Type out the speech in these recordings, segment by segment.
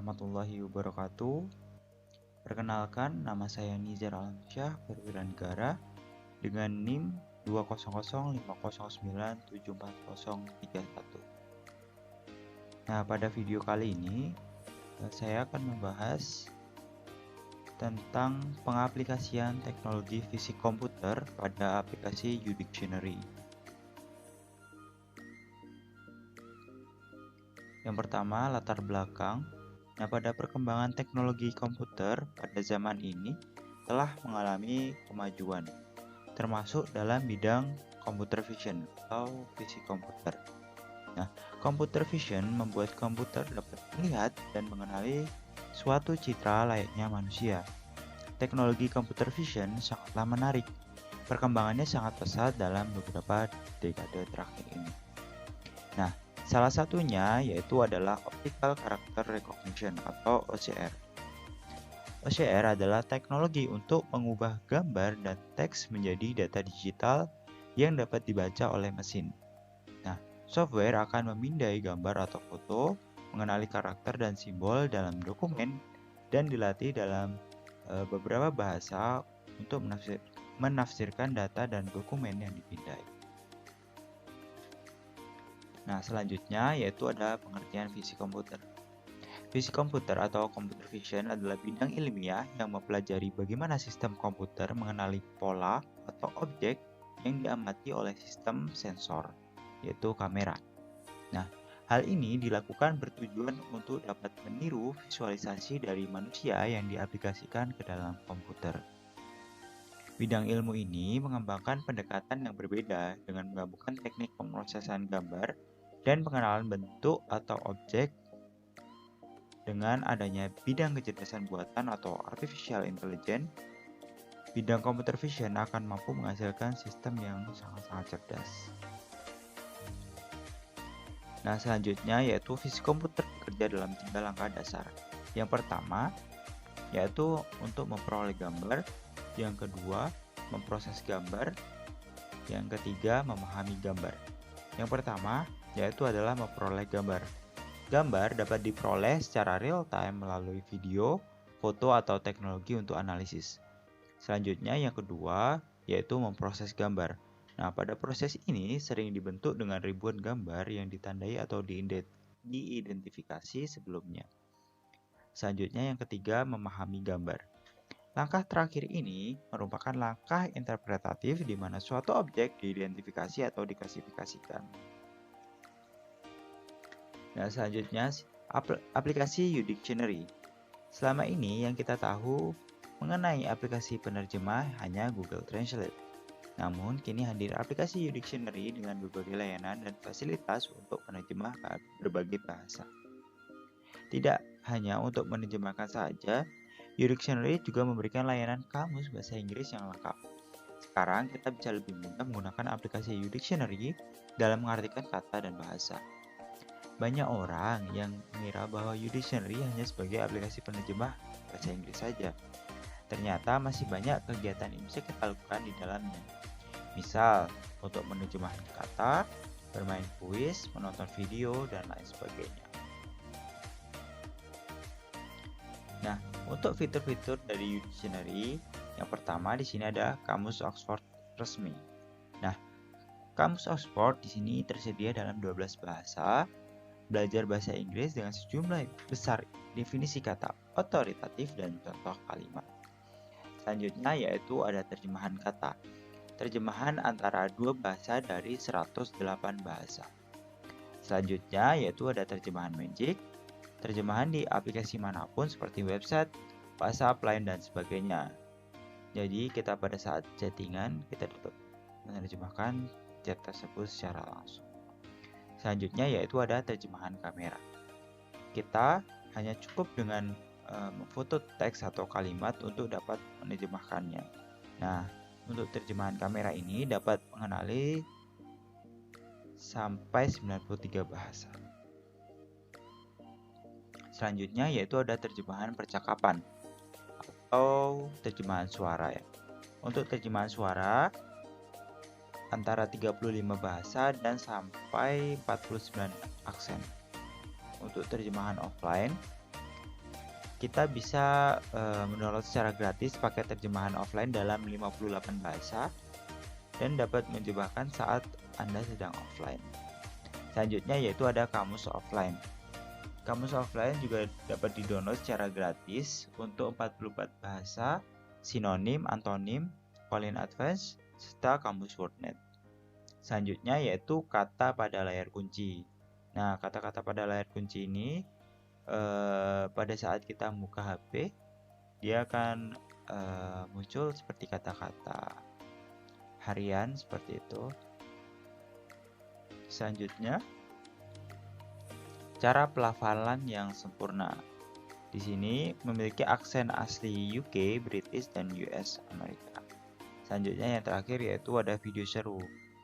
warahmatullahi wabarakatuh. Perkenalkan, nama saya Nizar Alamsyah, perwira negara dengan NIM 20050974031. Nah, pada video kali ini saya akan membahas tentang pengaplikasian teknologi fisik komputer pada aplikasi Udictionary. Yang pertama, latar belakang. Nah, pada perkembangan teknologi komputer pada zaman ini telah mengalami kemajuan, termasuk dalam bidang computer vision atau fisik komputer. Nah, computer vision membuat komputer dapat melihat dan mengenali suatu citra layaknya manusia. Teknologi computer vision sangatlah menarik. Perkembangannya sangat pesat dalam beberapa dekade terakhir ini. Nah, salah satunya yaitu adalah Optical Character Recognition atau OCR. OCR adalah teknologi untuk mengubah gambar dan teks menjadi data digital yang dapat dibaca oleh mesin. Nah, software akan memindai gambar atau foto, mengenali karakter dan simbol dalam dokumen, dan dilatih dalam beberapa bahasa untuk menafsirkan data dan dokumen yang dipindai. Nah, selanjutnya yaitu ada pengertian fisik komputer. Fisik komputer atau computer vision adalah bidang ilmiah yang mempelajari bagaimana sistem komputer mengenali pola atau objek yang diamati oleh sistem sensor, yaitu kamera. Nah, hal ini dilakukan bertujuan untuk dapat meniru visualisasi dari manusia yang diaplikasikan ke dalam komputer. Bidang ilmu ini mengembangkan pendekatan yang berbeda dengan menggabungkan teknik pemrosesan gambar dan pengenalan bentuk atau objek. Dengan adanya bidang kecerdasan buatan atau artificial intelligence, bidang computer vision akan mampu menghasilkan sistem yang sangat-sangat cerdas. Nah, selanjutnya yaitu fisik komputer bekerja dalam 3 langkah dasar. Yang pertama yaitu untuk memperoleh gambar, yang kedua memproses gambar, yang ketiga memahami gambar. Yang pertama yaitu adalah memperoleh gambar. Gambar dapat diperoleh secara real time melalui video, foto, atau teknologi untuk analisis. Selanjutnya yang kedua yaitu memproses gambar. Nah, pada proses ini sering dibentuk dengan ribuan gambar yang ditandai atau diidentifikasi sebelumnya. Selanjutnya yang ketiga memahami gambar. Langkah terakhir ini merupakan langkah interpretatif di mana suatu objek diidentifikasi atau diklasifikasikan. Nah, selanjutnya aplikasi Udictionary. Selama ini yang kita tahu mengenai aplikasi penerjemah hanya Google Translate. Namun kini hadir aplikasi Udictionary dengan berbagai layanan dan fasilitas untuk menerjemah berbagai bahasa. Tidak hanya untuk menerjemahkan saja, Udictionary juga memberikan layanan kamus bahasa Inggris yang lengkap. Sekarang kita bisa lebih mudah menggunakan aplikasi Udictionary dalam mengartikan kata dan bahasa. Banyak orang yang mengira bahwa Udictionary hanya sebagai aplikasi penerjemah bahasa Inggris saja. Ternyata masih banyak kegiatan yang bisa kita lakukan di dalamnya. Misal, untuk menerjemahkan kata, bermain kuis, menonton video, dan lain sebagainya. Nah, untuk fitur-fitur dari Udictionary, yang pertama di sini ada kamus Oxford resmi. Nah, kamus Oxford di sini tersedia dalam 12 bahasa. Belajar bahasa Inggris dengan sejumlah besar definisi kata otoritatif dan contoh kalimat. Selanjutnya yaitu ada terjemahan kata. Terjemahan antara dua bahasa dari 108 bahasa. Selanjutnya yaitu ada terjemahan Magic. Terjemahan di aplikasi manapun seperti website, WhatsApp, Line, dan sebagainya. Jadi kita pada saat chattingan kita dapat menerjemahkan chat tersebut secara langsung. Selanjutnya yaitu ada terjemahan kamera. Kita hanya cukup dengan memfoto teks atau kalimat untuk dapat menerjemahkannya. Nah, untuk terjemahan kamera ini dapat mengenali sampai 93 bahasa. Selanjutnya yaitu ada terjemahan percakapan atau terjemahan suara ya. Untuk terjemahan suara antara 35 bahasa dan sampai 49 aksen. Untuk terjemahan offline kita bisa mendownload secara gratis paket terjemahan offline dalam 58 bahasa dan dapat menjebakkan saat Anda sedang offline. Selanjutnya yaitu ada kamus offline. Kamus offline juga dapat di-download secara gratis untuk 44 bahasa, sinonim, antonim, Pauline Advanced, serta kamus WordNet. Selanjutnya yaitu kata pada layar kunci. Nah, kata-kata pada layar kunci ini pada saat kita buka HP, dia akan muncul seperti kata-kata harian seperti itu. Selanjutnya, cara pelafalan yang sempurna. Di sini memiliki aksen asli UK, British, dan US Amerika. Selanjutnya yang terakhir yaitu ada video seru.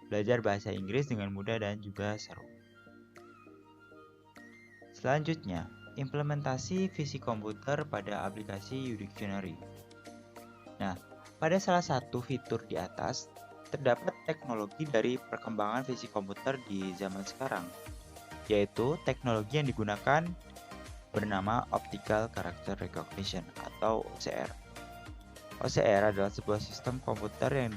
Belajar bahasa Inggris dengan mudah dan juga seru. Selanjutnya, implementasi visi komputer pada aplikasi Udictionary. Nah, pada salah satu fitur di atas, terdapat teknologi dari perkembangan visi komputer di zaman sekarang, yaitu teknologi yang digunakan bernama Optical Character Recognition atau OCR. OCR adalah sebuah sistem komputer yang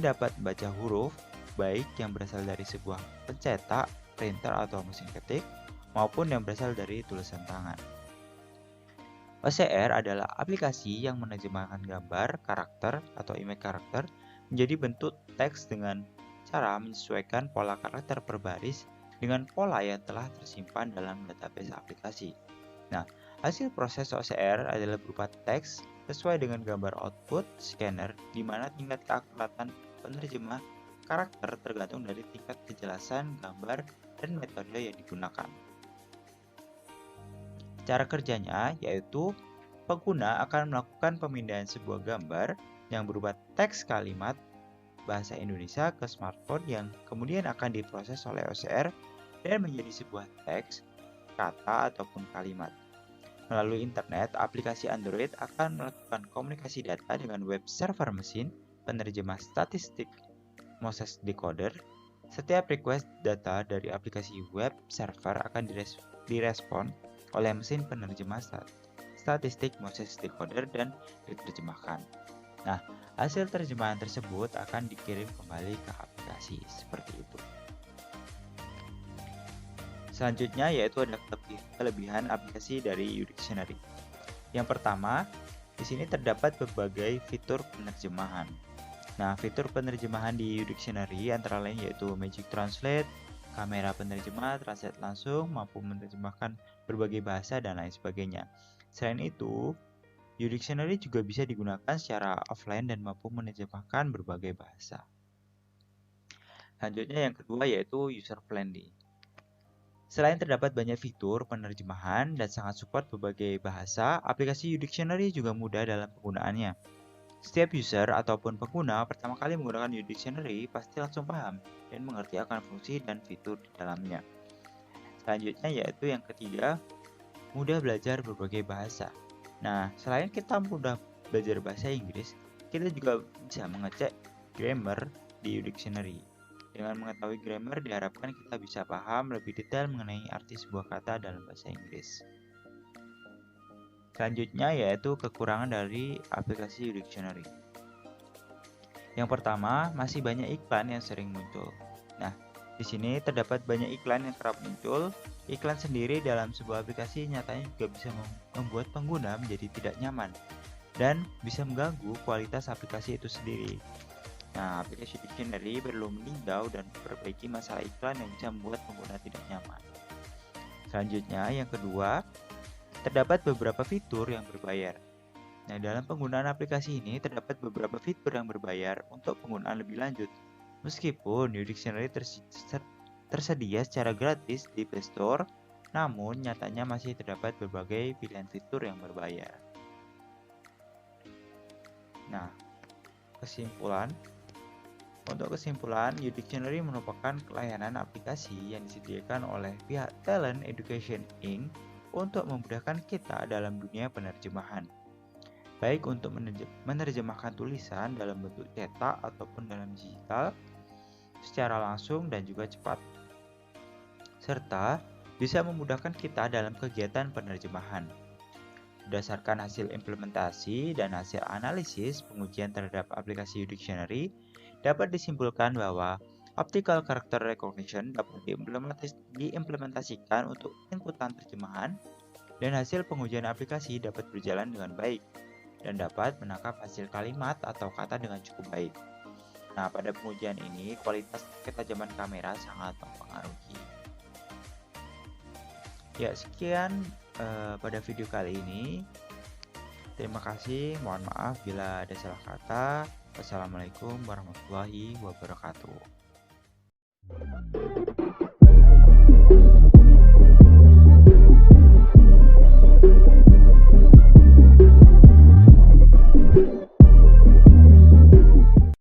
dapat membaca huruf, baik yang berasal dari sebuah pencetak, printer atau mesin ketik, maupun yang berasal dari tulisan tangan. OCR adalah aplikasi yang menerjemahkan gambar, karakter, atau image karakter menjadi bentuk teks dengan cara menyesuaikan pola karakter per baris dengan pola yang telah tersimpan dalam database aplikasi. Nah, hasil proses OCR adalah berupa teks sesuai dengan gambar output scanner, di mana tingkat keakuratan penerjemah karakter tergantung dari tingkat kejelasan gambar dan metode yang digunakan. Cara kerjanya yaitu pengguna akan melakukan pemindahan sebuah gambar yang berupa teks kalimat bahasa Indonesia ke smartphone yang kemudian akan diproses oleh OCR dan menjadi sebuah teks, kata, ataupun kalimat. Melalui internet, aplikasi Android akan melakukan komunikasi data dengan web server mesin penerjemah statistik Moses Decoder. Setiap request data dari aplikasi web server akan direspon oleh mesin penerjemah statistik Moses Decoder dan diterjemahkan. Nah, hasil terjemahan tersebut akan dikirim kembali ke aplikasi seperti itu. Selanjutnya yaitu ada kelebihan aplikasi dari Udictionary. Yang pertama, di sini terdapat berbagai fitur penerjemahan. Nah, fitur penerjemahan di Udictionary antara lain yaitu Magic Translate, kamera penerjemah, translate langsung, mampu menerjemahkan berbagai bahasa dan lain sebagainya. Selain itu, Udictionary juga bisa digunakan secara offline dan mampu menerjemahkan berbagai bahasa. Selanjutnya yang kedua yaitu user friendly. Selain terdapat banyak fitur penerjemahan dan sangat support berbagai bahasa, aplikasi Udictionary juga mudah dalam penggunaannya. Setiap user ataupun pengguna pertama kali menggunakan Udictionary pasti langsung paham dan mengerti akan fungsi dan fitur di dalamnya. Selanjutnya yaitu yang ketiga, mudah belajar berbagai bahasa. Nah, selain kita mudah belajar bahasa Inggris, kita juga bisa mengecek grammar di Udictionary. Dengan mengetahui grammar diharapkan kita bisa paham lebih detail mengenai arti sebuah kata dalam bahasa Inggris. Selanjutnya yaitu kekurangan dari aplikasi Udictionary. Yang pertama, masih banyak iklan yang sering muncul. Nah, di sini terdapat banyak iklan yang kerap muncul. Iklan sendiri dalam sebuah aplikasi nyatanya juga bisa membuat pengguna menjadi tidak nyaman dan bisa mengganggu kualitas aplikasi itu sendiri. Nah, aplikasi Udictionary perlu meninjau dan memperbaiki masalah iklan yang bisa membuat pengguna tidak nyaman. Selanjutnya, yang kedua, terdapat beberapa fitur yang berbayar. Nah, dalam penggunaan aplikasi ini terdapat beberapa fitur yang berbayar untuk penggunaan lebih lanjut. Meskipun Udictionary tersedia secara gratis di Play Store, namun nyatanya masih terdapat berbagai pilihan fitur yang berbayar. Nah, untuk kesimpulan, Udictionary merupakan layanan aplikasi yang disediakan oleh pihak Talent Education Inc. untuk memudahkan kita dalam dunia penerjemahan. Baik untuk menerjemahkan tulisan dalam bentuk cetak ataupun dalam digital secara langsung dan juga cepat. Serta bisa memudahkan kita dalam kegiatan penerjemahan. Berdasarkan hasil implementasi dan hasil analisis pengujian terhadap aplikasi Udictionary, dapat disimpulkan bahwa optical character recognition dapat diimplementasikan untuk inputan terjemahan, dan hasil pengujian aplikasi dapat berjalan dengan baik dan dapat menangkap hasil kalimat atau kata dengan cukup baik. Nah, pada pengujian ini, kualitas ketajaman kamera sangat mempengaruhi. Ya, sekian pada video kali ini. Terima kasih, mohon maaf bila ada salah kata. Wassalamualaikum warahmatullahi wabarakatuh.